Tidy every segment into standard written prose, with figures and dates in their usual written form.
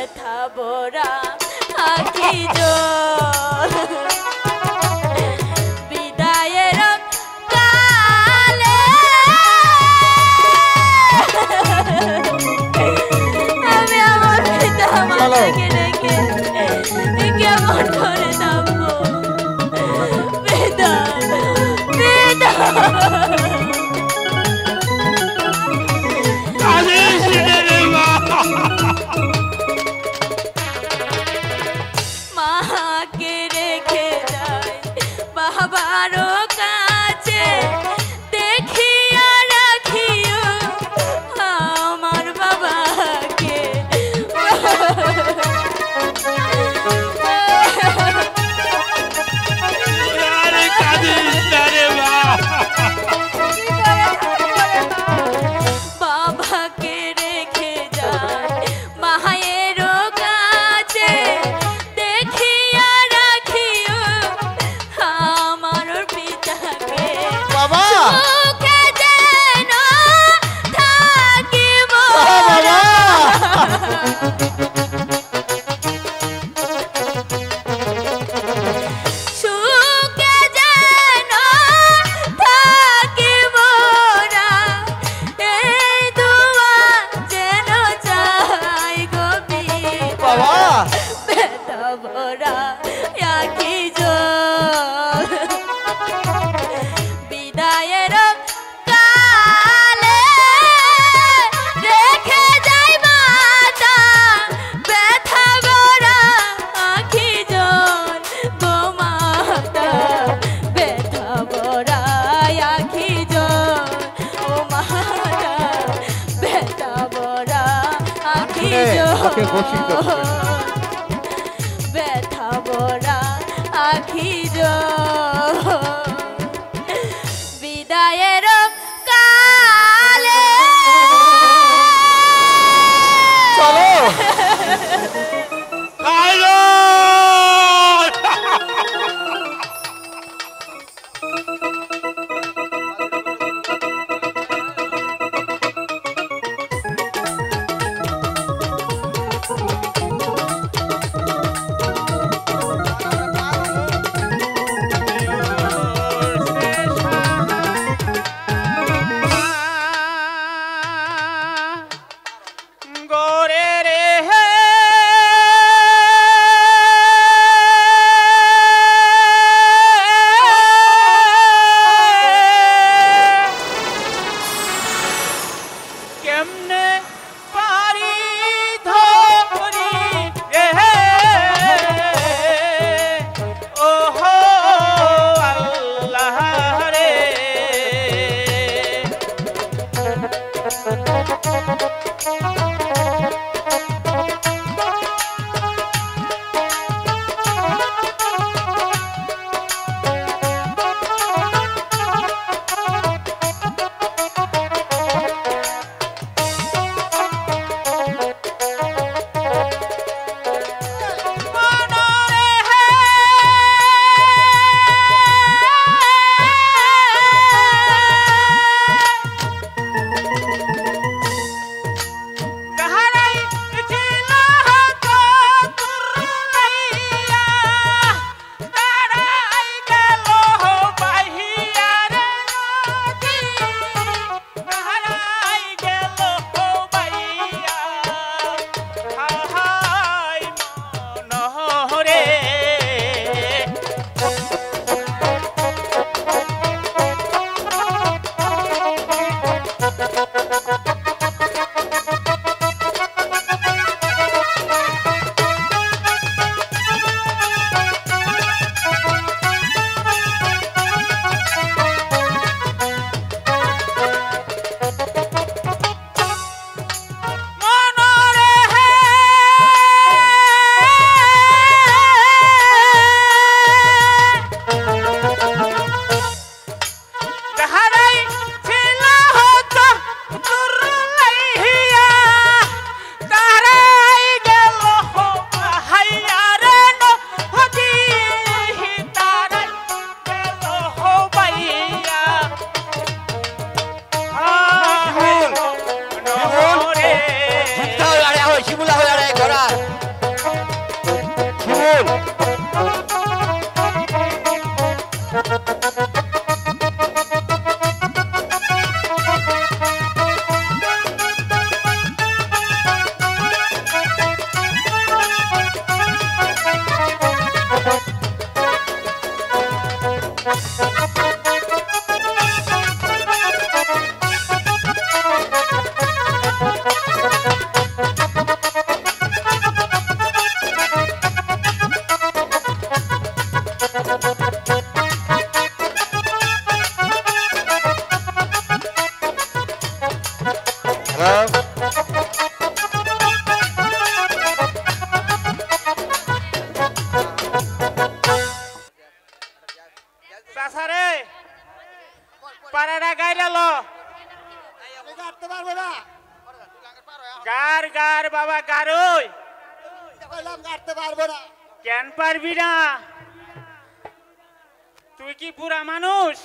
ব্যথা ভরা আঁখি জল বিদায়ের কালে আমি আমার পিতা মাতাকে রেখে কেমন করে থাকবো বেদন মাকে রেখে যায় বাবারও কাছে দেখিয়া রাখিও আমার বাবাকে বাবাকে রেখে যায় মায়েরও কাছে দেখিয়া রাখিও আমার পিতাকে বাবা সুখে যেন থাকিব সুখে যেন থাকিব না এই দুয়া যেন চাই গো বাবা ব্যথা ভরা আঁখি জল বিদায়ের কালে রেখে যাই মাতা ব্যথা ভরা আঁখি জল গো মাতা ব্যথা ভরা আঁখি জল ও মাতা ব্যথা ভরা আঁখি জল ব্যথা ভরা আঁখি জল বিদায়ের কালে চলো গোরে রে কেমনে পারি ধরি রে ও হো আল্লাহ রে গার বাবা গারই কইলাম গাড়তে পারবো না। কেন পারবি না? তুই কি বুড়া মানুষ?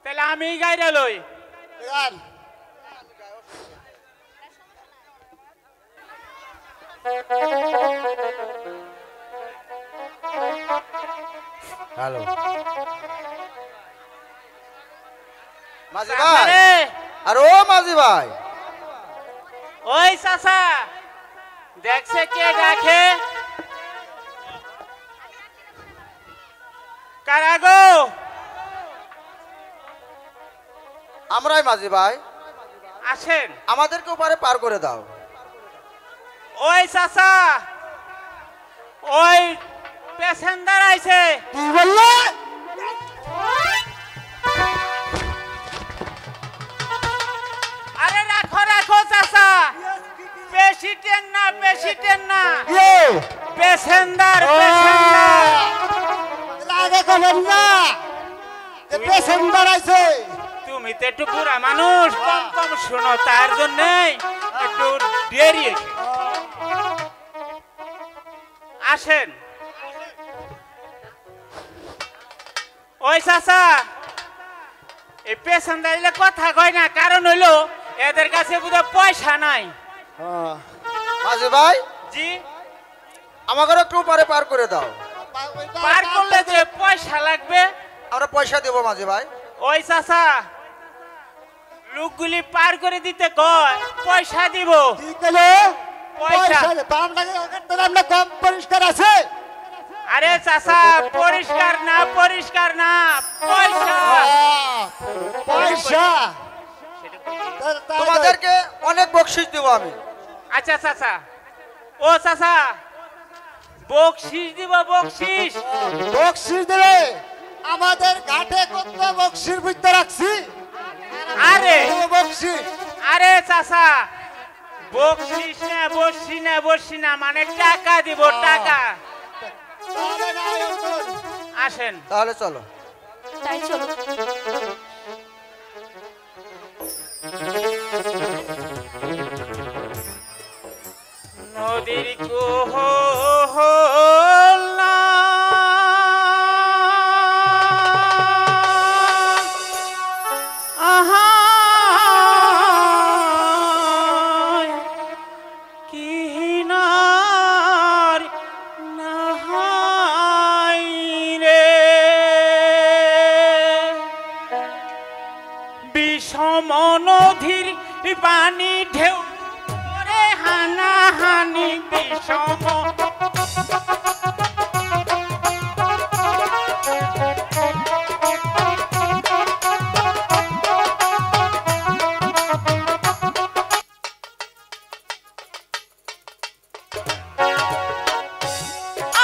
তাহলে আমি গাইরা লই। গান হ্যালো মাঝি ভাই। চাচারে, আরে ও মাঝি ভাই, ওই চাচা দেখছে কে ডাকে? কারা গো? আমরাই মাঝি ভাই, আসেন। আমাদেরকে ওপারে পার করে দাও। ওই চাচা, ওই প্যাসেঞ্জার আইছে। কি বললে? আরে রাখো রাখো চাচা, বেশি টেন না, বেশি টেন না। Passenger, passenger. লাগে কবেন না, প্যাসেঞ্জার আইছে। তুমি তো একটু বুড়া মানুষ, কম কম শোনো, তার জন্য একটু দেরি হয়েছে। আসেন। ওই চাচা, এই প্যাসেঞ্জার কথা কয় না, কারণ হইলো এদের কাছে বোধহয় পয়সা নাই। মাঝি ভাই, জি, আমাকে একটু ওপারে পার করে দাও। পার করলে যে পয়সা লাগবে। আমরা পয়সা দেবো মাঝি ভাই। ওই চাচা, লোকগুলি পার করে দিতে কয়, পয়সা দিব। পয়সা। আমরা কম পরিষ্কার আছে। আরে চাচা, পরিষ্কার না, পরিষ্কার না, পয়সা। পয়সা তোমাদেরকে অনেক বকশিস দেবো আমি। আচ্ছা চাচা, ও চাচা, বকশিস দিব, বকশিস। বকশিস দেবে? আমাদের ঘাটে কত বকশিস বুঝতে রাখছি। আরে বকশিস, আরে চাচা, বকশিস না, বসি না, বসি না, মানে টাকা দিব, টাকা। আসেন তাহলে চলো। তাই চলো। নদীর কোহল না আহায় কিনার নাহাই রে, বিষম নদীর পানি ঢেউ করে হানাহানি, বিষম।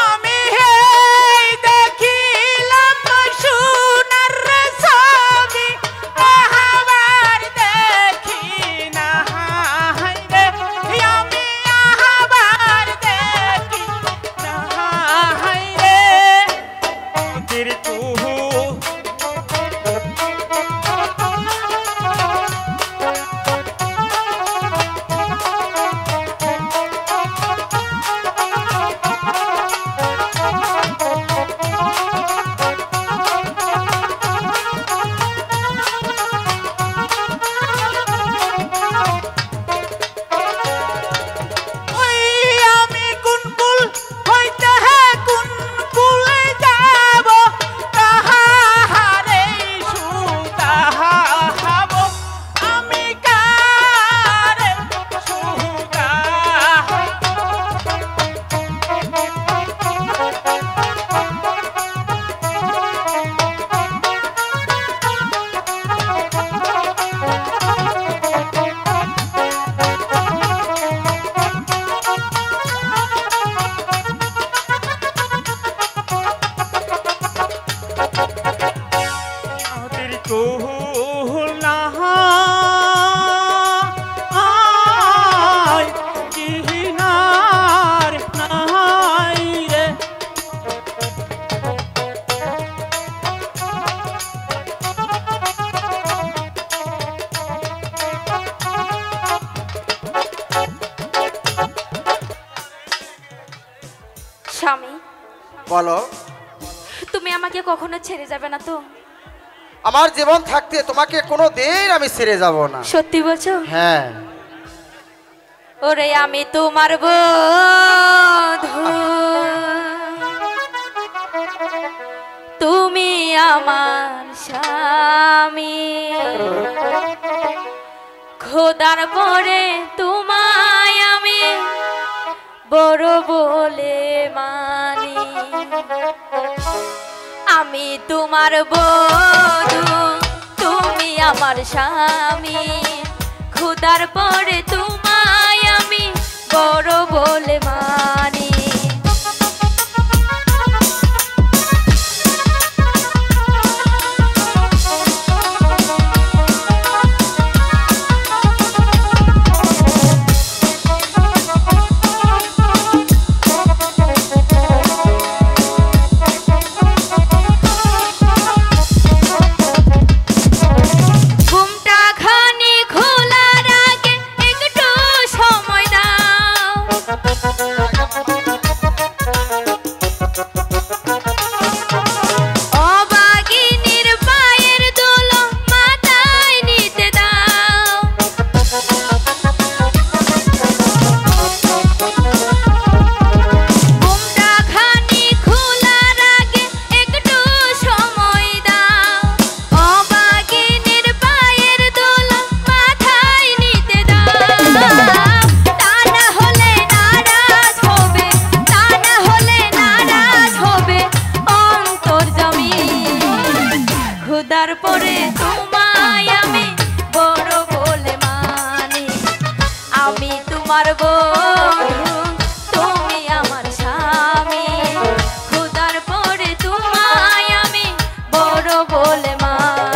আমি হেই দেখিলাম সোনার ছবি, আবার দেখি না হায় রে, আমি আবার দেখি বলো। তুমি আমাকে কখনো ছেড়ে যাবে না তো? আমার জীবন থাকতে তোমাকে কোনো দিন আমি ছেড়ে যাব না। সত্যি বলছো? হ্যাঁ। ওরে আমি তোমার বধূ, তুমি আমার স্বামী, খোদার পরে তোমায় আমি বড় বলে মানি। আমি তোমার বধূ, তুমি আমার স্বামী, খোদার পরে তোমায় আমি বড় বলে মানি। পরে তোমায় আমি বড় বলে মানি। আমি তোমার বধূ, তুমি আমার স্বামী, খোদার পরে তোমায় আমি বড় বলে মানি।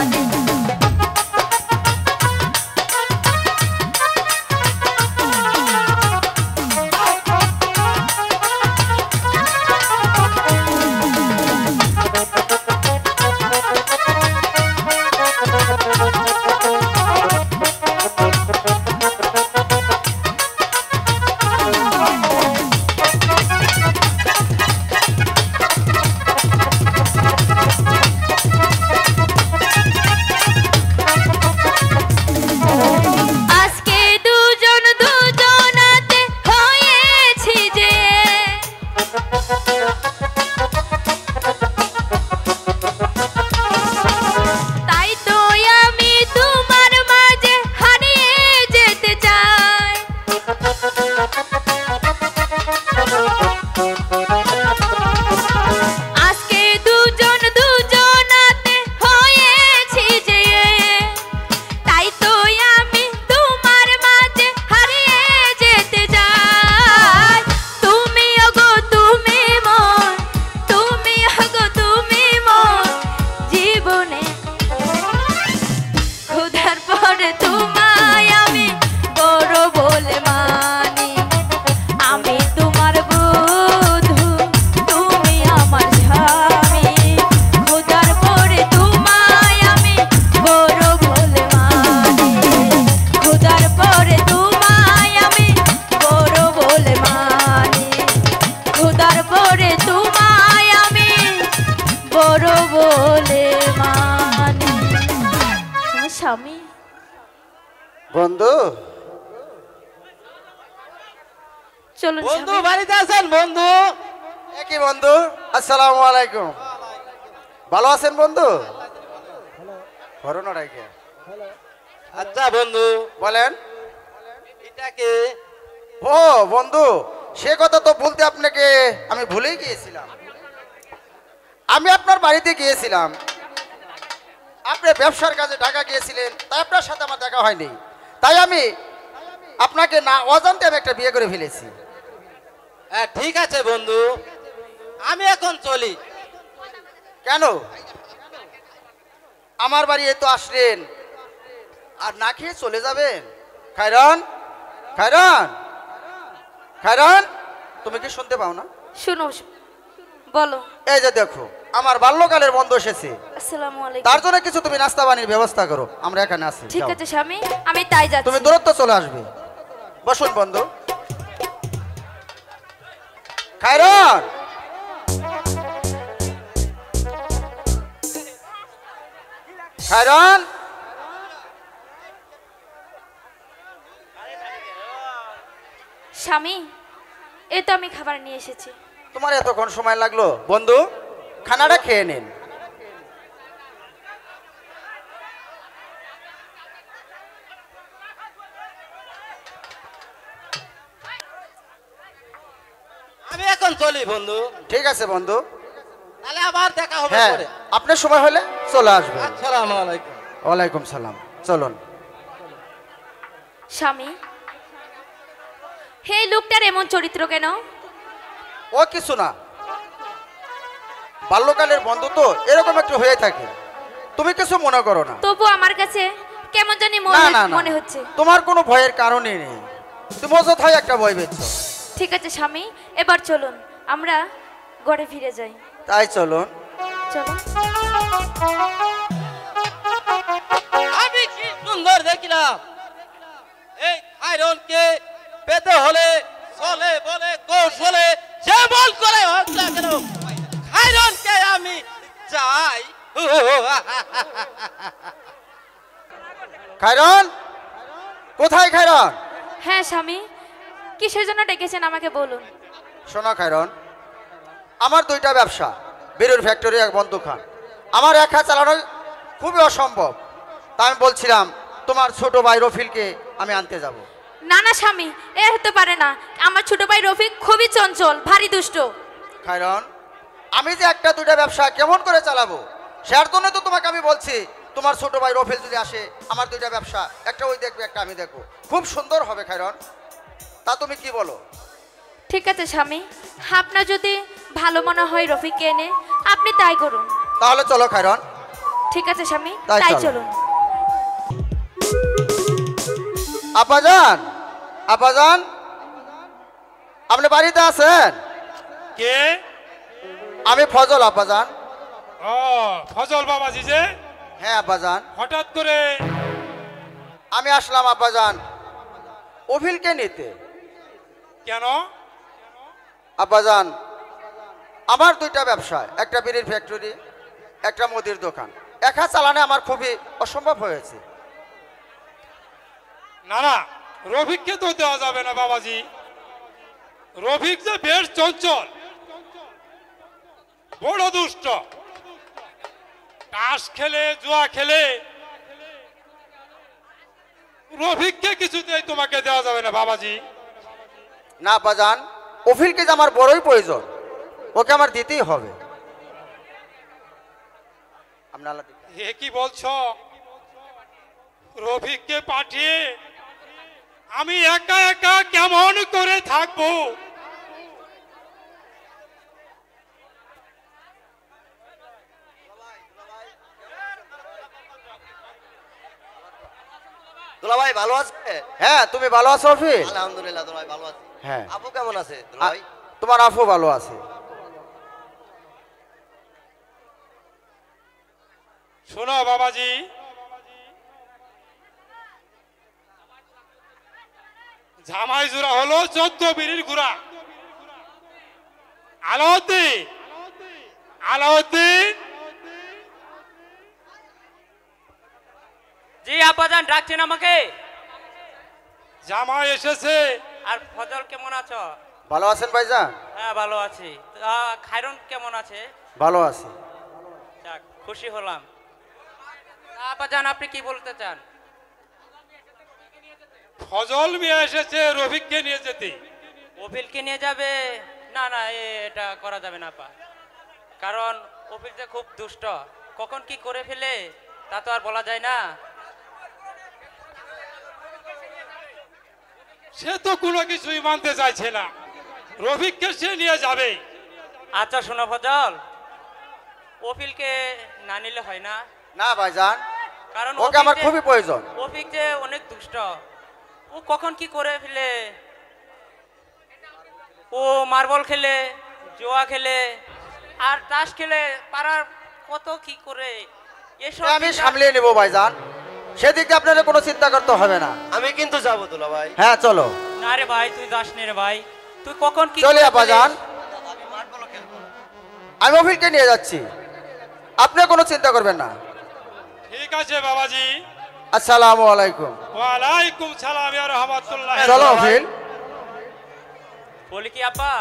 বন্ধু, চলুন বন্ধু বাড়িতে আছেন? বন্ধু একই বন্ধু, আসসালামু আলাইকুম। ভালো আছেন বন্ধু? আচ্ছা বন্ধু বলেন। এটাকে ও বন্ধু, সে কথা তো বলতে আপনাকে আমি ভুলেই গিয়েছিলাম। আমি আপনার বাড়িতে গিয়েছিলাম, আপনি ব্যবসার কাজে ঢাকা গিয়েছিলেন, তাই আপনার সাথে আমার দেখা হয়নি। তাই আমি আপনাকে না অজান্তে আমি একটা বিয়ে করে ফেলেছি। হ্যাঁ ঠিক আছে বন্ধু, আমি এখন চলি। কেন? আমার বাড়ি এই তো আসলেন, আর না খেয়ে চলে যাবেন? খায়রান, খায়রান, খায়রান, তুমি কি শুনতে পাও না? শুনো, বলো। এই যে দেখো, আমার বাল্যকালের বন্ধু এসেছে, আসসালামু আলাইকুম। তার জন্য কিছু তুমি নাস্তা পানির ব্যবস্থা করো, আমরা এখানে আছি। ঠিক যাও। আছে স্বামী, আমি তাই যাচ্ছি। তুমি দূরত্ব চলে আসবে। বসুন বন্ধু। খায়রান, খায়রন, স্বামী, এই তো আমি খাবার নিয়ে এসেছি। তোমার এতক্ষণ সময় লাগলো? বন্ধু, খানাটা খেয়ে নিন। আমি এখন চলি বন্ধু, ঠিক আছে বন্ধু। তাহলে আবার দেখা হবে হ্যাঁ, পরে। আপনার সময় হলে চলে আসবে। আসসালামু আলাইকুম। ওয়ালাইকুম সালাম। চলুন। স্বামী, হে লোকটার এমন চরিত্র কেন? ও কিছু না, বাল্যকালের বন্ধু তো এরকম একটু হয়ে থাকে, তুমি কিছু মনে করো না। তবু আমার কাছে কেমন জানি না না না, মনে হচ্ছে। তোমার কোনো ভয়ের কারণই নেই, তুমি অযথাই একটা ভয় পেয়েছো। ঠিক আছে স্বামী, এবার চলুন আমরা ঘরে ফিরে যাই। তাই চলুন। চলো। আমি কি সুন্দর দেখিলাম, এই খায়রনকে পেতে হলে চলে বলে কৌশলে যেমন করে হোক না কেন খায়রনকে আমি চাই। খায়রন, কোথায় খায়রন? হ্যাঁ স্বামী, কিসের জন্য ডেকেছেন আমাকে বলুন। শোনো খায়রন, আমার দুইটা ব্যবসা, বিরুর ফ্যাক্টরি এক বন্দুকখান, আমার একা চালানো খুবই অসম্ভব। তা আমি বলছিলাম তোমার ছোট ভাই রফিলকে আমি আনতে যাব। না না স্বামী, এ হতে পারে না। আমার ছোট ভাই রফিক খুবই চঞ্চল, ভারী দুষ্ট। খায়রন, আমি যে একটা দুইটা ব্যবসা কেমন করে চালাবো, সের জন্য তো তোমাকে আমি বলছি তোমার ছোট ভাই রফিল যদি আসে, আমার দুইটা ব্যবসা, একটা ওই দেখবে একটা আমি দেখবো, খুব সুন্দর হবে খায়রন। তা তুমি কি বলো? ঠিক আছে স্বামী, আপনার যদি ভালো মনে হয় রফিককে এনে আপনি তাই করুন। তাহলে চলো খায়রন। ঠিক আছে স্বামী, তাই তাই চলো। চলুন। আব্বাজান, আব্বাজান, আপনি বাড়িতে আছেন? কে? আমি ফজল আব্বাজান। ও ফজল বাবাজি যে, হ্যাঁ আব্বাজান, হঠাৎ করে আমি আসলাম আব্বাজান অভিলকে নিতে। কেন? আব্বাজান, আমার দুইটা ব্যবসা, একটা বিড়ির ফ্যাক্টরি, একটা মুদির দোকান, একা চালানো আমার খুবই অসম্ভব হয়েছে। না না, রফিককে তো দেওয়া যাবে না বাবাজি। রফিক যে বেশ চঞ্চল, বড় দুষ্ট, তাস খেলে, জুয়া খেলে, রফিককে কিছুতেই তোমাকে দেওয়া যাবে না বাবাজি। না আব্বাজান, অভিলকে যে আমার বড়ই প্রয়োজন, ওকে আমার দিতেই হবে। আপনারা এ কি বলছো? রফিককে পাঠিয়ে আমি একা একা কেমন করে থাকবো? দুলাভাই ভালো আছে? হ্যাঁ, তুমি ভালো আছো অভিল? আলহামদুলিল্লাহ দুলাভাই ভালো আছে। হ্যাঁ। আপু কেমন আছে দুলাভাই? তোমার আফু ভালো আছে? শোনো বাবাজি, জামাই জোড়া হলো 14 বিড়ির গুড়া। আলাউদ্দিন, আলাউদ্দিন, জি আব্বাজান ডাকছেন আমাকে? জামাই এসেছে। আর ফজল কেমন আছো? ভালো আছেন ভাইজান? হ্যাঁ ভালো আছি। খায়রন কেমন আছে? ভালো আছি। যাক, খুশি হলাম। আব্বাজান আপনি কি বলতে চান? ফজল মিয়া এসেছে রফিককে নিয়ে যেতে। অভিলকে নিয়ে যাবে? না না, এটা করা যাবে না পা, কারণ অভিল যে খুব দুষ্ট, কখন কি করে ফেলে তা তো আর বলা যায় না। সে তো কোনো কিছুই মানতে চাইছে না, রফিককে সে নিয়ে যাবে। আচ্ছা শোনো ফজল, অভিলকে না নিলে হয় না, না ভাইজান, কারণ ওকে আমার খুবই প্রয়োজন। অভিক যে অনেক দুষ্ট, ও কখন কি করে ফেলে। ও মার্বল খেলে, জুয়া খেলে, আর তাস খেলে, পাড়ার কত কি করে, এসব আমি সামলিয়ে নেবো ভাইজান, সেদিক দিয়ে আপনাদের কোনো চিন্তা করতে হবে না। আমি কিন্তু যাবো দুলাভাই। হ্যাঁ চলো। না রে ভাই, তুই যাস নি রে ভাই, তুই কখন কি চলে করে আব্বাজান, ফেলিস। আমি মার্বলও খেলবো। আমি অভিলকে নিয়ে যাচ্ছি, আপনি কোনো চিন্তা করবেন না। ঠিক আছে বাবাজি। আসসালামু আলাইকুম। ওয়ালাইকুম সালাম ইয়া রাহমাতুল্লাহ। চলো অফিল। বলি কি আপা,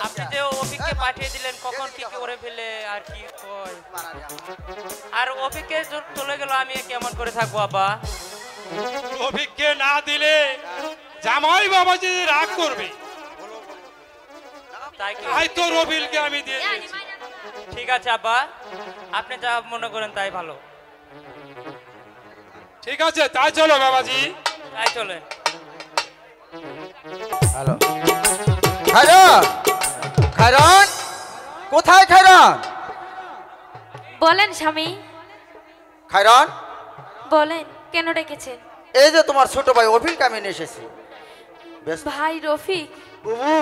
আপনি যে অফিককে পাঠিয়ে দিলেন, কখন কি করে ফেলে আর কি কয়, আর অফিককে চলে গেল, আমি কেমন করে থাকবো আপা? রফিককে না দিলে জামাই বাবাজি রাগ করবে, তাই কি? তাই তো রবিলকে আমি দিয়ে দিয়েছি। ঠিক আছে আপা, আপনি যা মনে করেন তাই ভালো। ঠিক আছে, তাই চলো বাবাজি। তাই চলেন। হ্যালো খায়রন, খায়রন কোথায় খায়রন? বলেন স্বামী, খায়রন বলেন কেন ডেকেছেন? এই যে তোমার ছোট ভাই অফিলকে আমি নিয়ে এসেছি। ব্যস্ত ভাই রফিক, বুবু,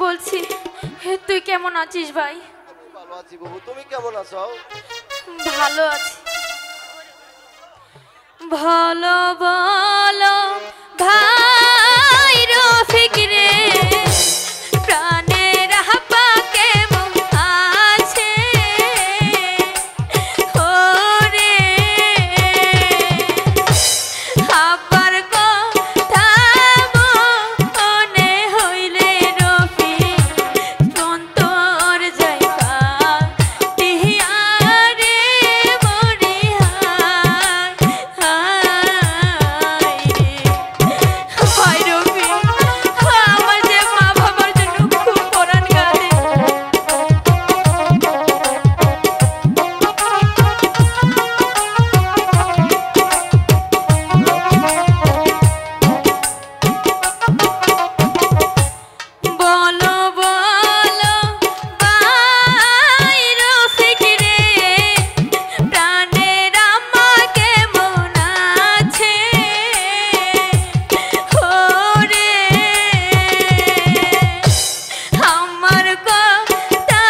বলছি তুই কেমন আছিস ভাই? ভালো আছি বাবু, তুমি কেমন আছো? ভালো আছি। ভালো বলো ভাই রফিক রে, প্রাণের হাপা কেমন আছে ওরে, হাপার কথা মনে হইলে রফিক অন্তর যাইবা টিহারে মরি হায় রে ভাই রফিক, আমার যে মা বাবার জন্য খুব পরাণ কাঁদে। বলো বলো ভাই রফিক রে, প্রাণের আমা কেমন আছে ওরে, আমার কথা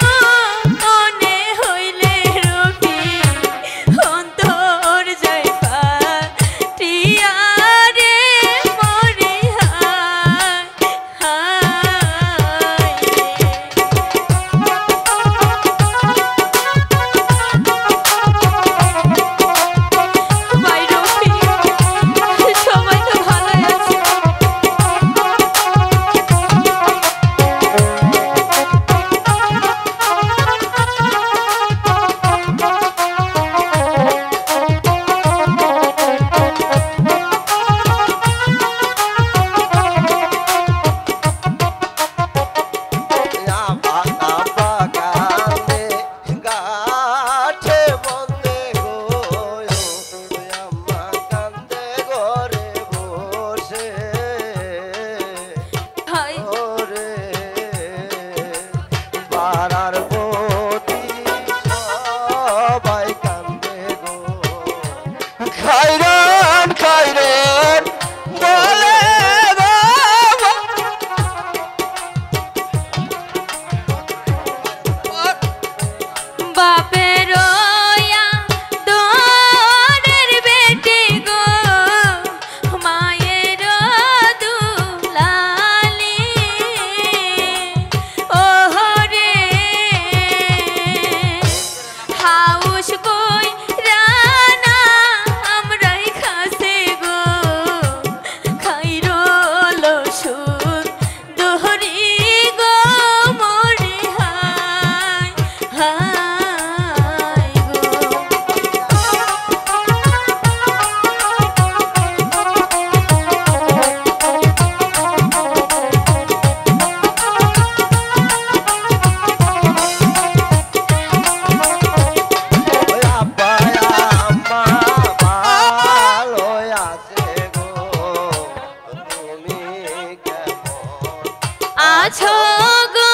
মনে হইলে রফিক অন্তর যাইবা টিয়ারে মরি ভাই রফিক, সবাই তো ভালোই আছে। আব্বা আব্বা কান্দে গাছে বন্দে গো, আম্মা কান্দে ঘরে বসে ভাই ওরে, পাড়ার প্রতি সবাই কান্দে গো। খাইরান খাইরান বলে গো, বাপের দোরের বেটি গো, মায়ের দুলালি ওহরে, হাউস কই রানা আমরাই খাসে গো, খাইরল সুখ দোহরি গো মরি হায় হায় গো। ওই আব্বা আম্মা ভালো আছে গো, তুমি কেমন আছো গো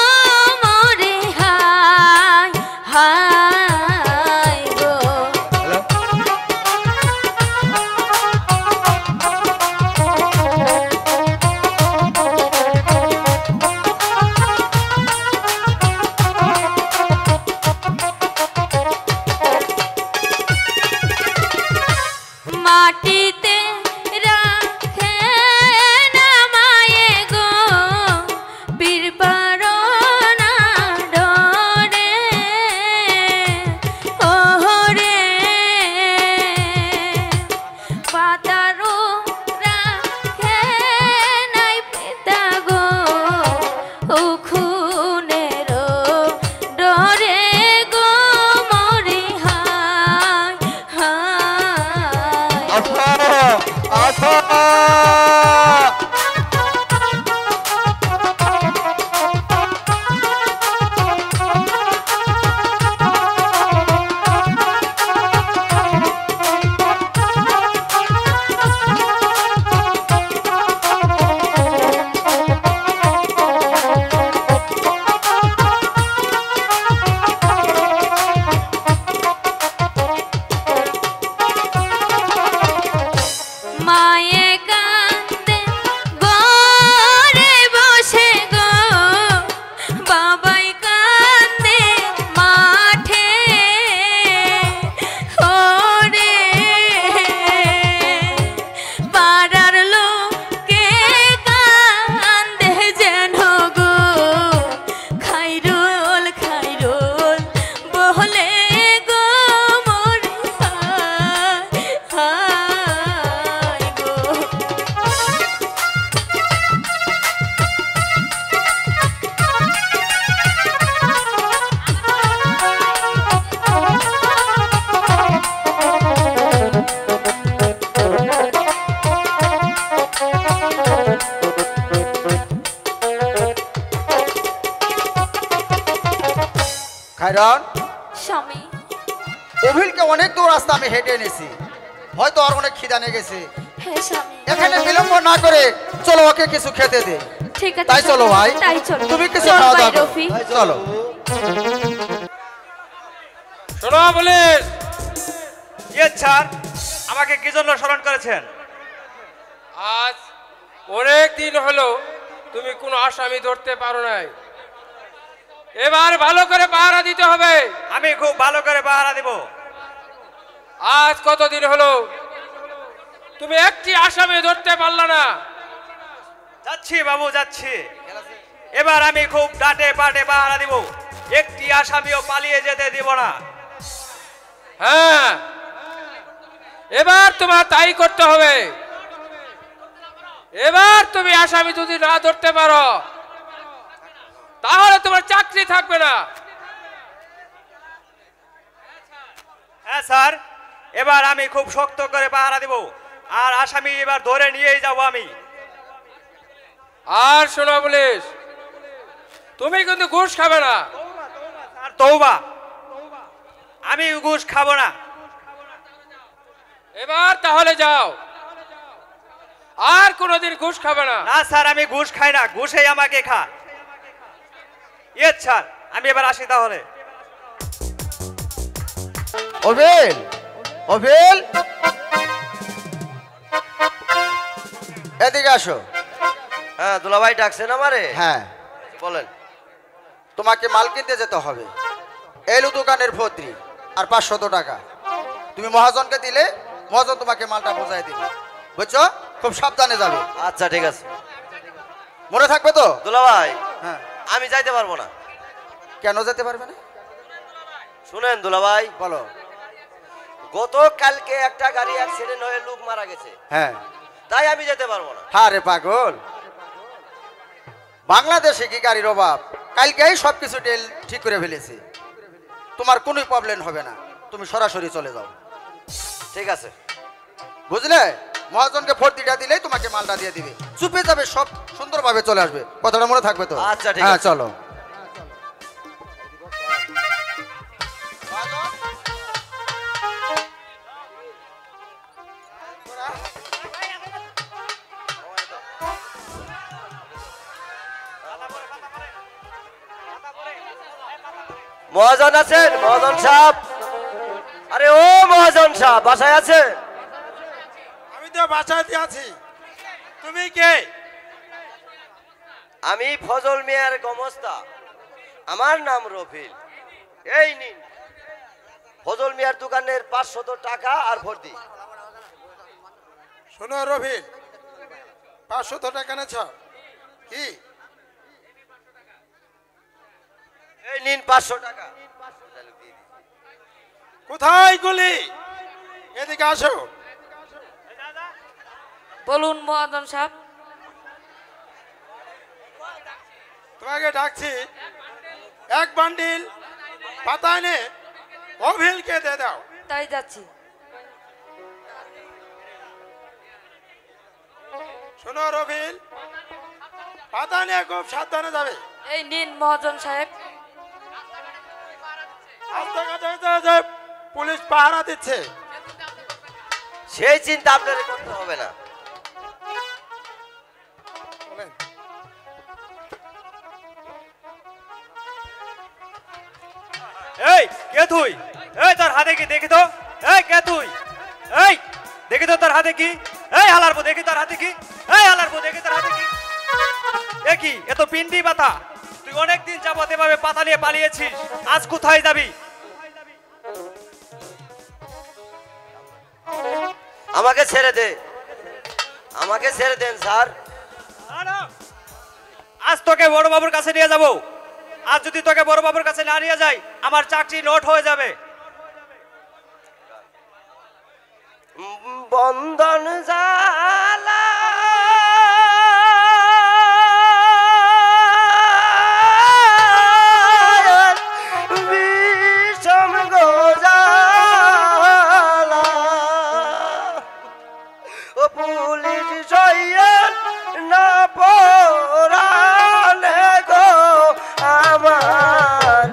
মরে হায় হায় গো। মাটিতে রাখে না মায়ে গো, বীর পারো খায়রান, স্বামী, অভিলকে অনেক দূর রাস্তা আমি হেঁটে এনেছি, হয়তো আর অনেক খিদা নিয়ে গেছে। হ্যাঁ স্বামী, এখানে বিলম্ব না করে চলো ওকে কিছু খেতে দে। ঠিক আছে তাই চলো ভাই, তাই চলো। তুমি কিছু চল খাওয়া ভাই দাওয়া করো। রফিক। চলো। শোনো পুলিশ, ইয়ে স্যার, আমাকে কি জন্য স্মরণ করেছেন? আজ অনেক দিন হলো তুমি কোনো আসামি ধরতে পারো নাই, এবার ভালো করে পাহারা দিতে হবে। আমি খুব ভালো করে পাহারা দিব। আজ কতদিন হলো তুমি একটি আসামি ধরতে পারলা না। যাচ্ছি বাবু, যাচ্ছি। এবার আমি খুব ডাটে পাটে পাহারা দিব, একটি আসামিও পালিয়ে যেতে দিব না। হ্যাঁ, এবার তোমার তাই করতে হবে। এবার তুমি আসামি যদি না ধরতে পারো তাহলে তোমার চাকরি থাকবে না। হ্যাঁ স্যার, এবার আমি খুব শক্ত করে পাহারা দিব, আর আসামি এবার ধরে নিয়েই যাব আমি। আর শোনো পুলিশ, তুমি কিন্তু ঘুষ খাবে না। আর তৌবা, আমি ঘুষ খাবো না। এবার তাহলে যাও, আর কোনোদিন ঘুষ খাবে না। না স্যার, আমি ঘুষ খাই না, ঘুষেই আমাকে খা। ইয়ে স্যার, আমি এবার আসি তাহলে। অভিল, অভিল, এদিকে আসো। হ্যাঁ দুলাভাই ডাকছেন আমারে? হ্যাঁ, বলেন। তোমাকে মাল কিনতে যেতে হবে। এলু দোকানের ফদ্রি আর 500 টাকা তুমি মহাজনকে দিলে মহাজন তোমাকে মালটা বোঝাই দিবে, বুঝছো? খুব সাবধানে যাবে, আচ্ছা ঠিক আছে। মনে থাকবে তো? দুলাভাই, হ্যাঁ। আমি যাইতে পারবো না। কেন যেতে পারবে না? শুনেন দুলাভাই, বলো। গতকালকে একটা গাড়ি অ্যাক্সিডেন্ট হয়ে লোক মারা গেছে, হ্যাঁ। তাই আমি যেতে পারবো না। হ্যাঁ রে পাগল, বাংলাদেশে কি গাড়ির অভাব? কালকেই সবকিছু ঠিক করে ফেলেছি, তোমার কোনো প্রবলেম হবে না, তুমি সরাসরি চলে যাও। ঠিক আছে। বুঝলে? মহাজনকে ফর্দিটা দিলেই তোমাকে মালটা দিয়ে দিবে, চুপে যাবে, সব সুন্দরভাবে চলে আসবে। কথাটা মনে থাকবে তো? আচ্ছা, ঠিক হ্যাঁ আছে। চলো। মহাজন আছেন? মহাজন সাহেব, আরে ও মহাজন সাহেব বাসায় আছে? আমি তো বাসাতে আছি। তুমি কে? আমি ফজল মিয়ার গমস্তা, আমার নাম রফিল। এই নিন ফজল মিয়ার দোকানের 500 টাকা আর ভর্তি। শোনো রফিল, 500 টাকা নেছ কি? এই নিন 500 টাকা। কোথায় গুলি? এদিকে আসো। বলুন মহাজন সাহেব। তোমাকে ডাকছি, এক বান্ডিল পাতা এনে অভিলকে দিয়ে দাও। তাই যাচ্ছি। শোনো রবিল, পাতা নিয়ে খুব সাবধানে যাবে। এই নিন মহাজন সাহেব। রাস্তাঘাটে পুলিশ পাহারা দিচ্ছে। সেই চিন্তা আপনার করতে হবে না। এই কে তুই? এই তোর হাতে কি দেখি তো? এই কে তুই? এই দেখি তো তোর হাতে কি? এই হালারবো দেখি তোর হাতে কি? এই হালারবো দেখি তোর হাতে কি? এ কি? এ তো পিন্ডি পাতা। তুই অনেকদিন যাবত এভাবে পাতা নিয়ে পালিয়েছিস, আজ কোথায় যাবি? আমাকে ছেড়ে দে, আমাকে ছেড়ে দেন স্যার। আজ তোকে বড় বাবুর কাছে নিয়ে যাব। আজ যদি তোকে বড় বাবুর কাছে না নিয়ে যাই, আমার চাকরি নোট হয়ে যাবে। বন্ধন জালা বিষম গোজালা, ও পুলিশ সইয়ের না পরানে গো আমার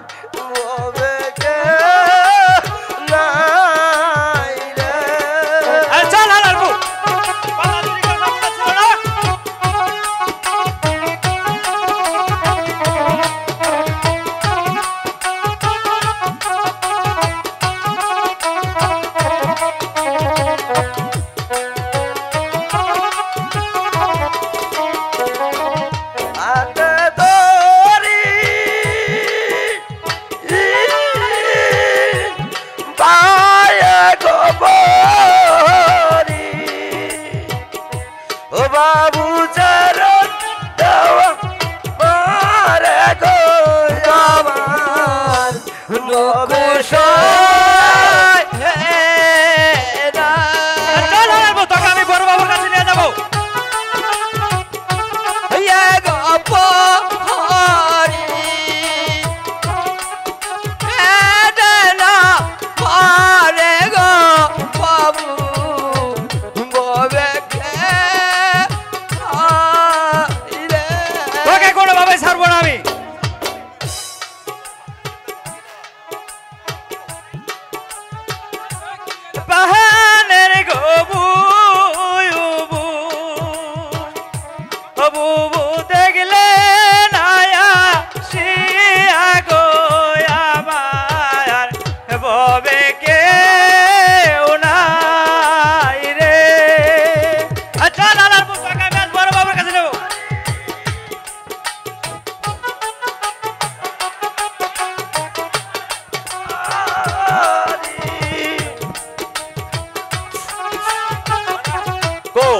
তোকে ছাড়বো না আমি। বাহানের গবু বুবু দেখলে নায়া শিয়া গো আমার ববে কে নাই রে। আচ্ছা লালার পুষ্পাকে আমি আজ বড় বাবার কাছে নেবো। গো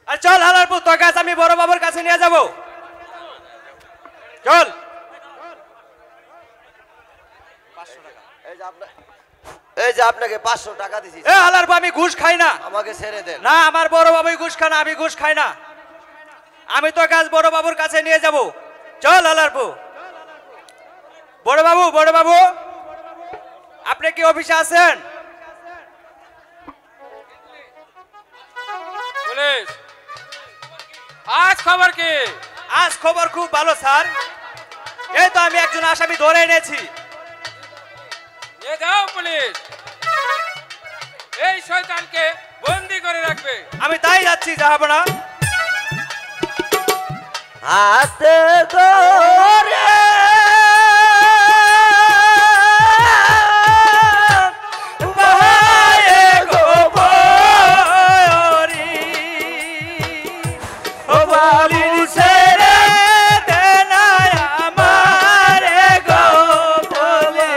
আর চল হালারপুর তোর কাছে আমি বড় বাবার কাছে নিয়ে যাব। চল। এই যে আপনাকে 500 টাকা দিছি, এ হালারপুর আমি ঘুষ খাই না। আমাকে ছেড়ে দেন। না আমার বড় বাবুই ঘুষ খায় না, আমি ঘুষ খাই না। আমি তো কাজ বড় বাবুর কাছে নিয়ে যাব। চল হালারপুর। বড় বাবু আপনি কি অফিসে আছেন? পুলিশ, আজ খবর কি? আজ খবর খুব ভালো স্যার। এই তো আমি একজন আসামি ধরে এনেছি। নিয়ে যাও পুলিশ, এই শয়তানকে বন্দি করে রাখবে। আমি তাই যাচ্ছি, যাবো না। হাতে ধরে ভাইয়ে গো বয়রি, ও বাবু ছেড়ে দে না আমারে গো বলে,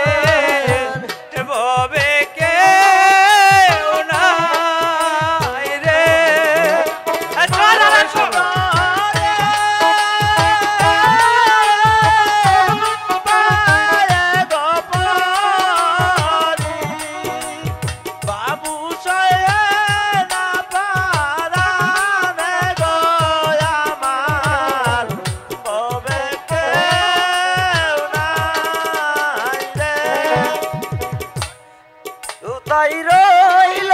ববে কেউ নাই রে। চল তাই রইল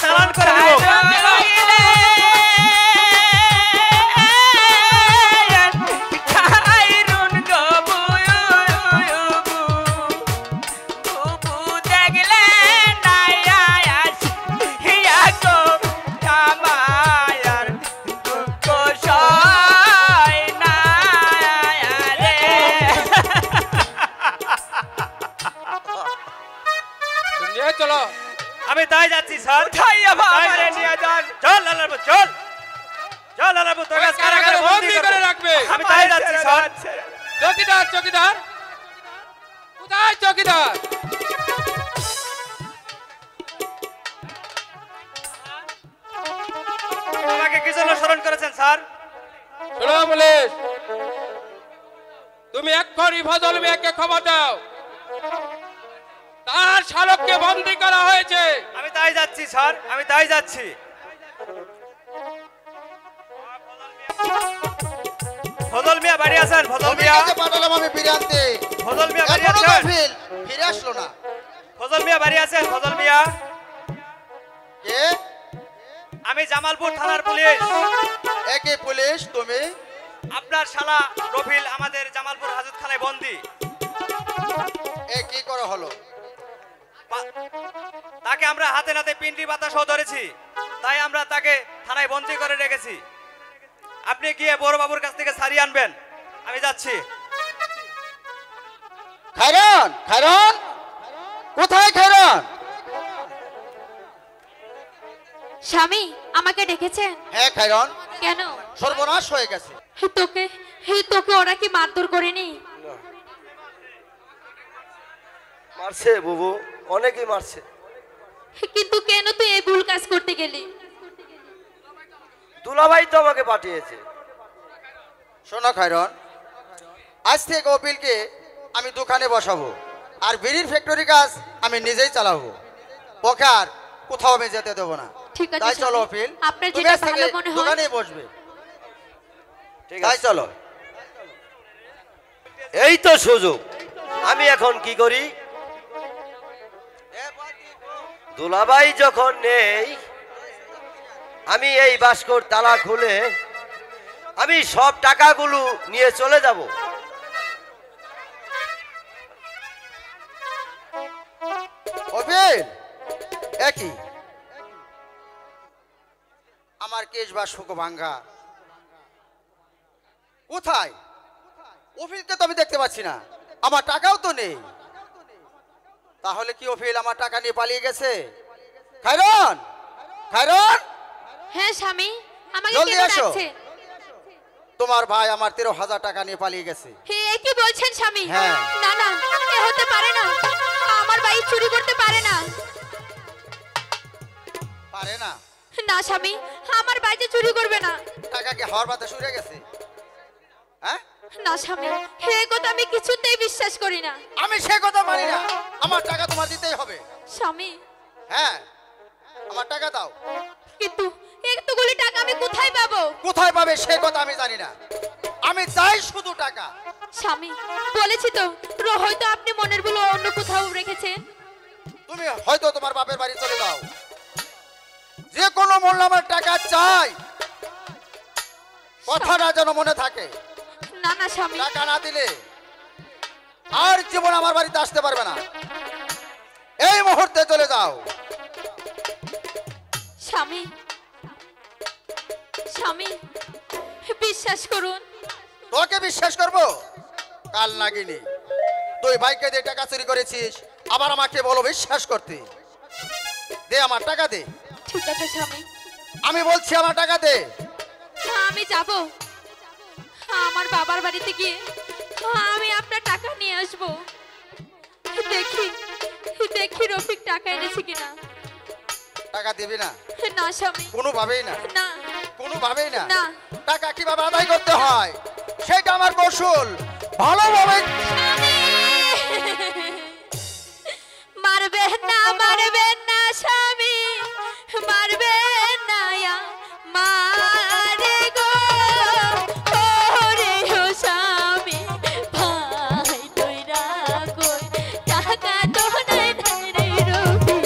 চালান করে দেবো। চলো, আমি তাই যাচ্ছি স্যার। চল লালাবু, চল চল লালাবু, তোর কাছে কারাগারে বন্দি করে রাখবে। আমি তাই যাচ্ছি স্যার। চৌকিদার, চৌকিদার কোথায়? চৌকিদার, আমাকে কি জন্য স্মরণ করেছেন স্যার? শোনো পুলিশ, তুমি এক্ষুনি ফজল মিয়াকে খবর দাও, তার শালককে বন্দি করা হয়েছে। আমি তাই যাচ্ছি স্যার, আমি তাই যাচ্ছি। ফজল মিয়া বাড়ি আছেন? ফজল মিয়া পাঠালাম আমি ফিরে আনতে, ফজল মিয়া বাড়ি এখনো আছেন? গাফিল, ফিরে আসলো না। ফজল মিয়া বাড়ি আছেন? ফজল মিয়া কে? আমি জামালপুর থানার পুলিশ। একে পুলিশ তুমি? আপনার শালা রফিল আমাদের জামালপুর হাজতখানায় বন্দী। এ কি করে হলো? তাকে আমরা হাতে নাতে পিন্ডি বাতাস ধরেছি, তাই আমরা তাকে থানায় বন্দী করে রেখেছি। আপনি গিয়ে বড় বাবুর কাছ থেকে ছাড়িয়ে আনবেন। আমি যাচ্ছি। খায়রান, খায়রান, কোথায় খায়রান? স্বামী আমাকে ডেকেছেন? হ্যাঁ খায়রান, কেন? সর্বনাশ হয়ে গেছে। তোকে তোকে ওরা কি মারধর করেনি? মারছে বুবু, অনেকেই মারছে। কিন্তু কেন তুই এই ভুল কাজ করতে গেলি? দুলাভাই তো আমাকে পাঠিয়েছে। শোনো খায়রান, আজ থেকে অপিলকে আমি দোকানে বসাবো, আর বিড়ির ফ্যাক্টরি কাজ আমি নিজেই চালাবো। ওকে আর কোথাও আমি যেতে দেবো না। ঠিক আছে তাই চলো স্বামী, অপিল, আপনার তুমি যেটা আজ থেকে ভালো মনে হয়। দোকানেই বসবে। ঠিক তাই আছে, চলো। এই তো সুযোগ। আমি এখন কি করি? দুলাভাই যখন নেই, আমি এই বাস্কর তালা খুলে আমি সব টাকাগুলো নিয়ে চলে যাব। অপিল, একই আমার কেশ বা শুকো ভাঙ্গা কোথায়? অফিলকে তো আমি দেখতে পাচ্ছি না, আমার টাকাও তো নেই। তাহলে কি অফিল আমার টাকা নিয়ে পালিয়ে গেছে? খায়রান, খায়রান, হ্যাঁ স্বামী, আমাকে জলদি কেন আসো। ডাকছেন? তোমার ভাই আমার 13,000 টাকা নিয়ে পালিয়ে গেছে। হে কি বলছেন স্বামী? হ্যাঁ। না না, এ হতে পারে না। আমার ভাই চুরি করতে পারে না। পারে না? না স্বামী, আমার ভাই যে চুরি করবে না। টাকা কি হওয়ার বাতাস উড়ে গেছে? হ্যাঁ, না স্বামী, হে কথা আমি কিছুতেই বিশ্বাস করি না। আমি সে কথা মানি না। আমার টাকা তোমার দিতেই হবে। স্বামী, হ্যাঁ, আমার টাকা দাও। কিন্তু এতগুলি টাকা আমি কোথায় পাবো? কোথায় পাবে সে কথা আমি জানি না, আমি চাই শুধু টাকা। স্বামী, বলেছি তো, হয়তো আপনি মনের ভুল অন্য কোথাও রেখেছেন। তুমি হয়তো তোমার বাপের বাড়ি চলে যাও, যে কোনো মূল্যে আমার টাকা চাই। কথাটা যেন মনে থাকে। না না স্বামী, টাকা না দিলে আর জীবন আমার বাড়িতে আসতে পারবে না। এই মুহূর্তে চলে যাও। স্বামী, স্বামী, বিশ্বাস করুন। তোকে বিশ্বাস করবো? কাল নাগিনি, তুই বাইকে দিয়ে টাকা চুরি করেছিস, আবার আমাকে বলো বিশ্বাস করতে? দে আমার টাকা দে। ঠিক আছে স্বামী, আমি বলছি আমার টাকা দে। আমি যাব আমার বাবার বাড়িতে গিয়ে আমি আপনার টাকা নিয়ে আসব। দেখি দেখি রফিক টাকা এনেছে কিনা। টাকা দিবি না? না স্বামী, কোনোভাবেই না, না কোনোভাবেই না। না। টাকা কিভাবে আদায় করতে হয় সেটা আমার কৌশল ভালোভাবে। মারবেন না, মারবেন না স্বামী, মারবেন না মারে গো ওরে ও স্বামী, ভাই দইরা কই টাকা তো নাই রে রবি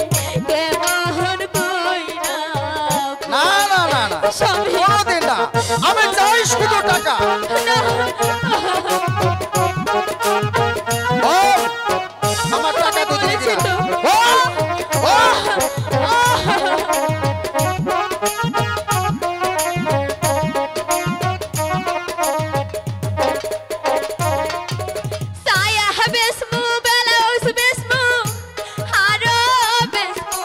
কেমন কইরা। না না না না, কোনোদিন না। আমি চাই শুধু টাকা। বল, আমার টাকা তো দিয়ে দিবি না। বল, বল। সায়া বেসমু ব্লাউজ বেসমু আরো বেসমু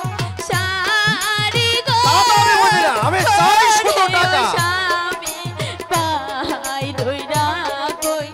শাড়ি গো। তাড়াতাড়ি বলি না, আমি চাই শুধু টাকা। স্বামী ভাই দইরা কই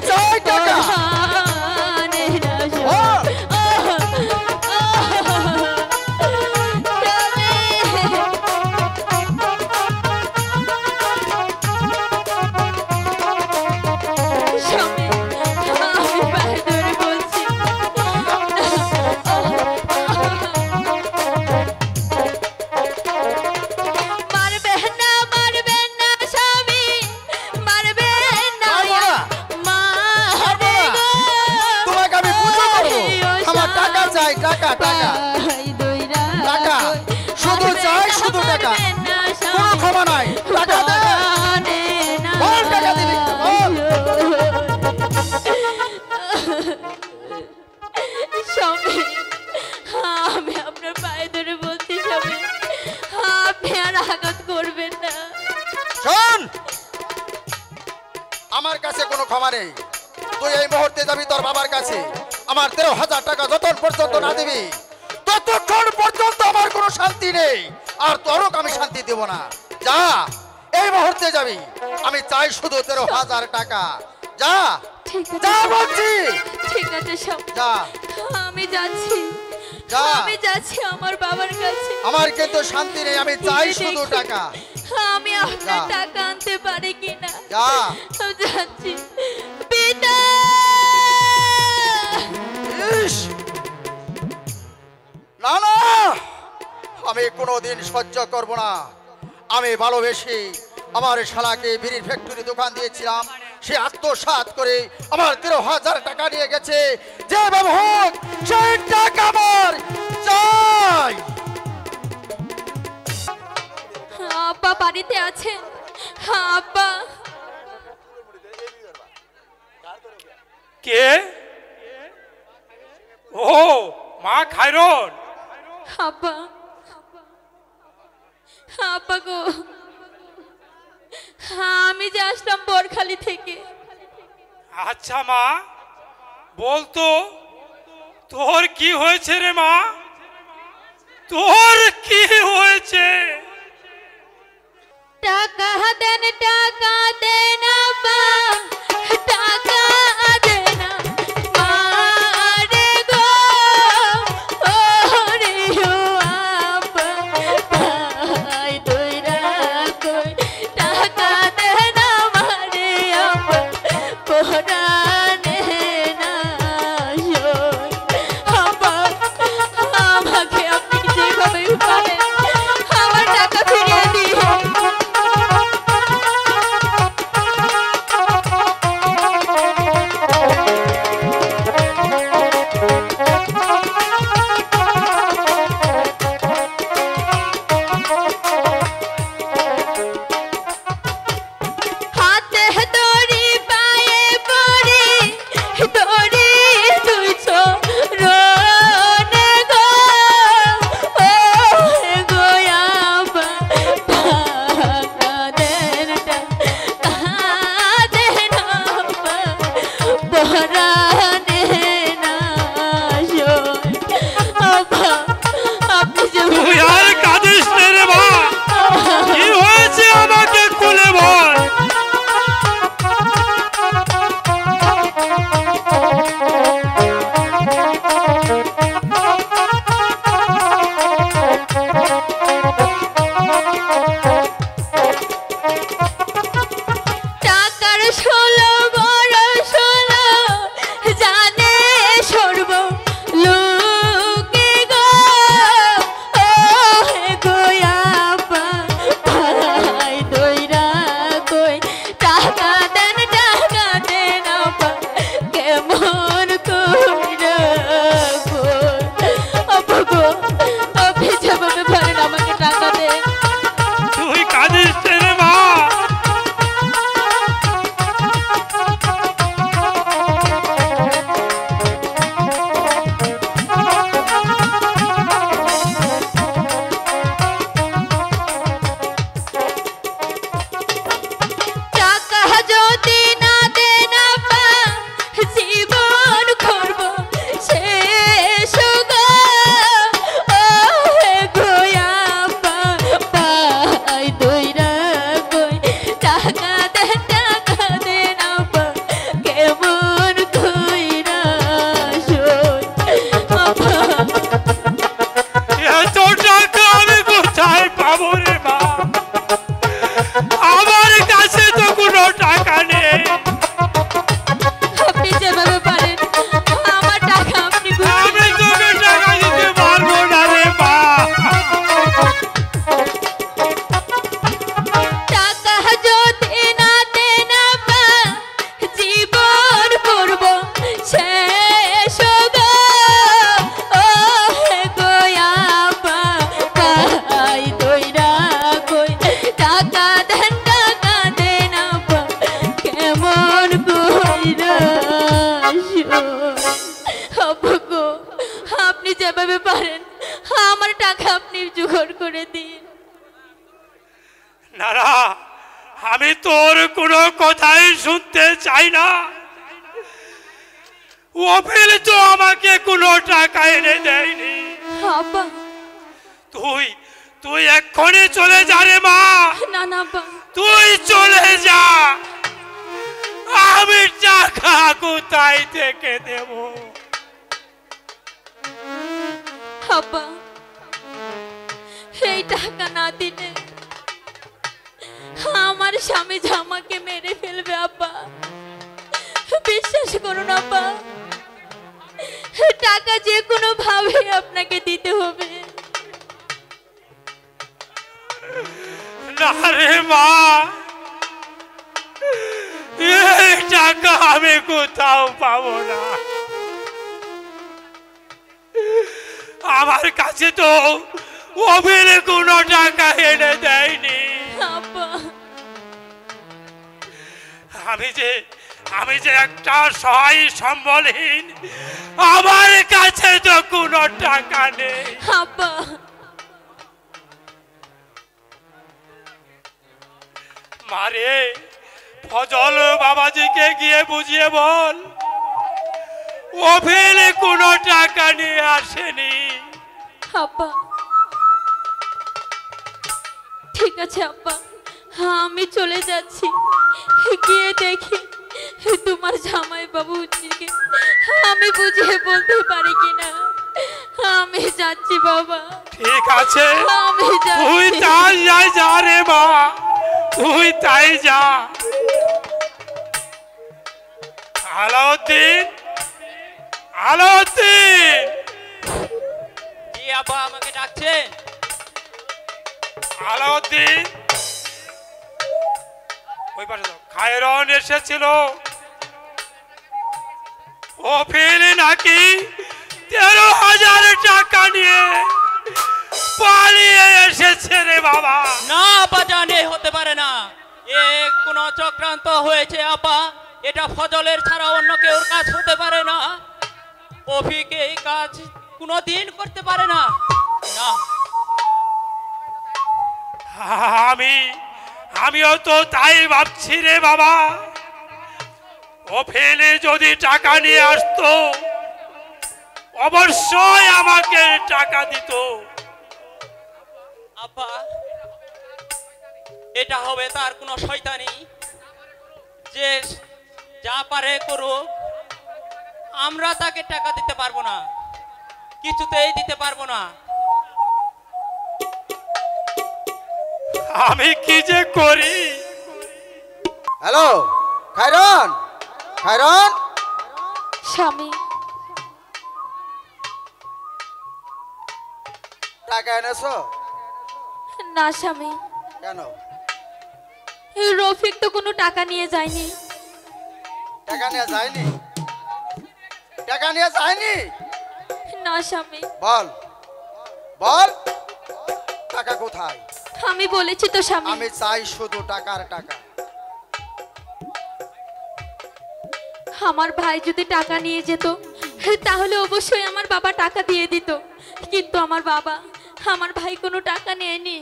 চাই টাকা। মানে না ও, স্বামী, আমি পায়ে ধরে বলছি, মারবেন না স্বামী, মারবেন না, মারবো না। মারবে গো। তোমাকে আমি পুজো করবো। আমার টাকা চাই, টাকা টাকা পাই দইরা টাকা। শুধু চাই, শুধু টাকা। মারবেন না কোনো স্বামী, ক্ষমা নাই। টাকা দে। মানে না। বল টাকা দিবি, বল। স্বামী, আমি আপনার পায়ে ধরে বলছি স্বামী, আপনি আর আঘাত করবেন না। শোন, আমার কাছে কোনো ক্ষমা নেই। তুই এই মুহূর্তে যাবি তোর বাবার কাছে। আমার 13,000 টাকা যতক্ষণ পর্যন্ত না দিবি ততক্ষণ পর্যন্ত আমার কোনো শান্তি নেই, আর তোরও আমি শান্তি দেব না। যা, এই মুহূর্তে যাবি। আমি চাই শুধু 13,000 টাকা। যা, ঠিক আছে যা স্বামী, বলছি। ঠিক আছে স্বামী, যা, আমি যাচ্ছি, যা। আমি যাচ্ছি আমার বাবার কাছে। আমার কিন্তু শান্তি নেই, আমি চাই শুধু দেখি, টাকা। আমি আপনার যা। টাকা আনতে পারি কিনা। যা। আমি যাচ্ছি। পিতা, ইস! না না, আমি কোনোদিন সহ্য করব না। আমি ভালোবেসে আমার শালাকে বিড়ির ফ্যাক্টরি দোকান দিয়েছিলাম, সে আত্মসাৎ করে আমার 13,000 টাকা নিয়ে গেছে। যে বাবু হোক, সেই টাকা আমার চাই। আব্বা বাড়িতে আছেন? আব্বা, কে? ও মা খায়রন, আব্বা, আব্বা গো, আমি যে আসলাম বরখালি থেকে। আচ্ছা মা, বলতো তোর কি হয়েছে রে মা? তোর কি হয়েছে? টাকা দেন, টাকা দেন আব্বা, টাকা দেন মারে গো, ওরে ও আব্বা, পাই দইরা কই, টাকা দেন মারে আব্বা, পরানে না সই। আব্বা, আমাকে আপনি যেভাবে পারেন আমার টাকা ফিরিয়ে দিন। হাতে দড়ি, পায়ে পড়ি, দড়ি তুই চরণে গো, ও গো আব্বা, টাকা দেন, টাকা দেন আব্বা, পরানে না সই। আব্বা, আপনি যে তুই আর কাঁদিস নে রে মা, কি হয়েছে আমাকে খুলে বল। টাকার 16 বড় 16 জানে সর্ব লোকে গো, ও হে গো আব্বা, ভাই দইরা কই, টাকা দেন, টাকা দেন আব্বা, কেমন কইরা গো, আব্বা গো, আপনি যেভাবে পারেন আমাকে টাকা দেন। তুই কাঁদিস নে রে মা। টাকা যদি না দেন আব্বা, জীবন আব্বা গো, আপনি যেভাবে পারেন আমার টাকা আপনি জোগাড় করে দিন। না না, আমি তোর কোনো কথাই শুনতে চাই না। অফিল তো আমাকে কোনো টাকা এনে দেয়নি। আব্বা তুই তুই এক্ষুনি চলে যা রে মা, না না আব্বা, তুই চলে যা। আমি টাকা কোথায় থেকে দেব? আব্বা এই টাকা না দিলে আমার স্বামী যে আমাকে মেরে ফেলবে আব্বা। বিশ্বাস করুন আব্বা, টাকা যে কোনো ভাবে আপনাকে দিতে হবে। না রে মা, এই টাকা আমি কোথাও পাবো না। আমার কাছে তো অভিলে কোনো টাকা এনে দেয়নি। আব্বা আমি যে একটা সহায় সম্বলহীন, আমার কাছে তো কোনো টাকা নেই। আব্বা মারে, ফজল বাবাজিকে গিয়ে বুঝিয়ে বল অভিলে কোনো টাকা নিয়ে আসেনি। আব্বা ঠিক আছে আব্বা, আমি চলে যাচ্ছি, গিয়ে দেখি তোমার জামাই বাবুজিকে আমি বুঝিয়ে বলতে পারি কিনা। আমি যাচ্ছি বাবা। ঠিক আছে, আমি তুই যাচ্ছি। তাই যাই যা রে মা, তুই তাই যা। আলাউদ্দিন, আলাউদ্দিন। জি আব্বা, আমাকে ডাকছেন? আলাউদ্দিন, ওই পাশে যাও। খায়রন এসেছিল, ও ফেলে নাকি 13,000 টাকা নিয়ে পালিয়ে এসেছে রে বাবা। না আব্বা জান, এ হতে পারে না। এ কোনো চক্রান্ত হয়েছে আব্বা। এটা ফজলের ছাড়া অন্য কেউর কাজ হতে পারে না। অফিক এই কাজ কোনোদিন করতে পারে না। না, আমিও তো তাই ভাবছি রে বাবা। ও ফেলে যদি টাকা নিয়ে আসতো অবশ্যই আমাকে টাকা দিত। আব্বা এটা হবে তার কোনো শয়তানি, যে যা পারে করুক। আমরা তাকে টাকা দিতে পারবো না, কিছুতেই দিতে পারবো না। আমি কি যে করি। হ্যালো খায়রন, খায়রন, স্বামী টাকা এনেছো? না স্বামী, কেন? রফিক তো কোনো টাকা নিয়ে যায়নি। টাকা নিয়ে যায়নি? টাকা নিয়ে যায়নি? না স্বামী, বল বল, টাকা কোথায়? আমি বলেছি তো স্বামী। আমি চাই শুধু টাকার টাকা। আমার ভাই যদি টাকা নিয়ে যেত তাহলে অবশ্যই আমার বাবা টাকা দিয়ে দিত, কিন্তু আমার বাবা আমার ভাই কোনো টাকা নেয়নি।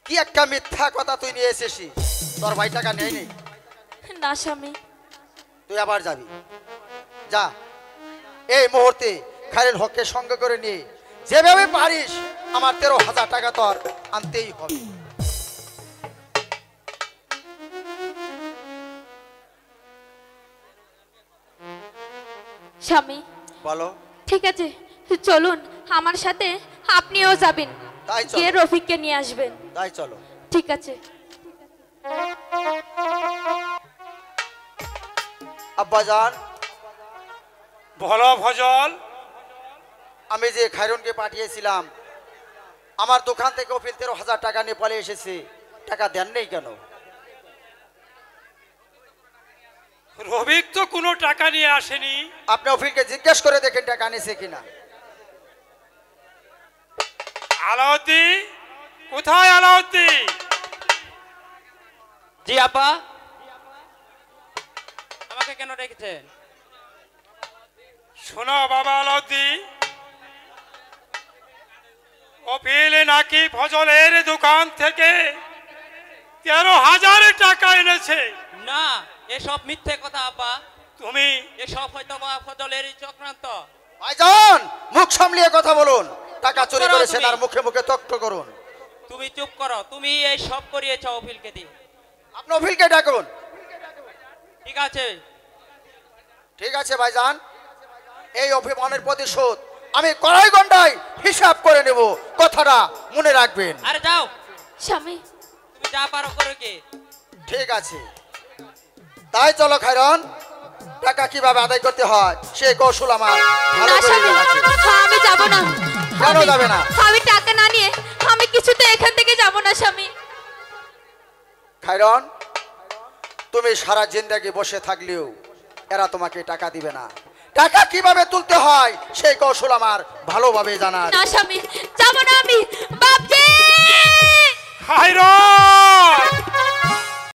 কি একটা মিথ্যা কথা তুই নিয়ে এসেছিস? তোর ভাই টাকা নেয়নি? না স্বামী, তুই আবার যাবি, যা এই মুহূর্তে খায়রুল হককে সঙ্গে করে নিয়ে যেভাবে পারিস আমার 13,000 টাকা তোর আনতেই হবে। স্বামী বলো। ঠিক আছে, চলুন আমার সাথে, আপনিও যাবেন, তাই চলো। গিয়ে রফিককে নিয়ে আসবেন। তাই চলো। ঠিক আছে। আব্বাজান, বলো ফজল। আমি যে খায়রুনকে পাঠিয়েছিলাম আমার দোকান থেকে অফিল 13,000 টাকা নিয়ে পালিয়ে এসেছে, টাকা দেন নেই কেন? রবিক তো কোনো টাকা নিয়ে আসেনি। আপনি অফিলকে জিজ্ঞেস করে দেখেন টাকা নিয়েছে কিনা। আলাউদ্দিন, কোথায় আলাউদ্দিন? জি আব্বা, আমাকে কেন রেখেছেন? শোনো বাবা আলাউদ্দিন, কপিল নাকি ফজলের দোকান থেকে 13,000 টাকা এনেছে। না, এসব মিথ্যে কথা আব্বা। তুমি এসব হয়তো বা ফজলের চক্রান্ত। ভাইজান মুখ সামলিয়ে কথা বলুন। টাকা চুরি করো করেছে তুমি। তার মুখে মুখে তক্ত করুন। তুমি চুপ করো, তুমি এই সব করিয়েছ অফিলকে দিয়ে। আপনি অভিলকে ডাকুন। ঠিক আছে, ঠিক আছে ভাইজান, এই অভিমানের প্রতিশোধ আমি কড়াই গন্ডায় হিসাব করে নেব, কথাটা মনে রাখবেন। আরে যাও, স্বামী তুমি যা পারো করো কি। ঠিক আছে, তাই চলো খায়রন, টাকা কিভাবে আদায় করতে হয় সেই কৌশল আমার ভালো না করে স্বামী, জানা আছে। আমি যাব না। কেন যাবে না? আমি টাকা না নিয়ে আমি কিছুতে এখান থেকে যাব না স্বামী। খায়রন, তুমি সারা জিন্দেগি বসে থাকলেও এরা তোমাকে টাকা দিবে না। টাকা কিভাবে তুলতে হয় সেই কৌশল আমার ভালোভাবে জানা আছে। না স্বামী, যাব না আমি। বাপজি! খায়রন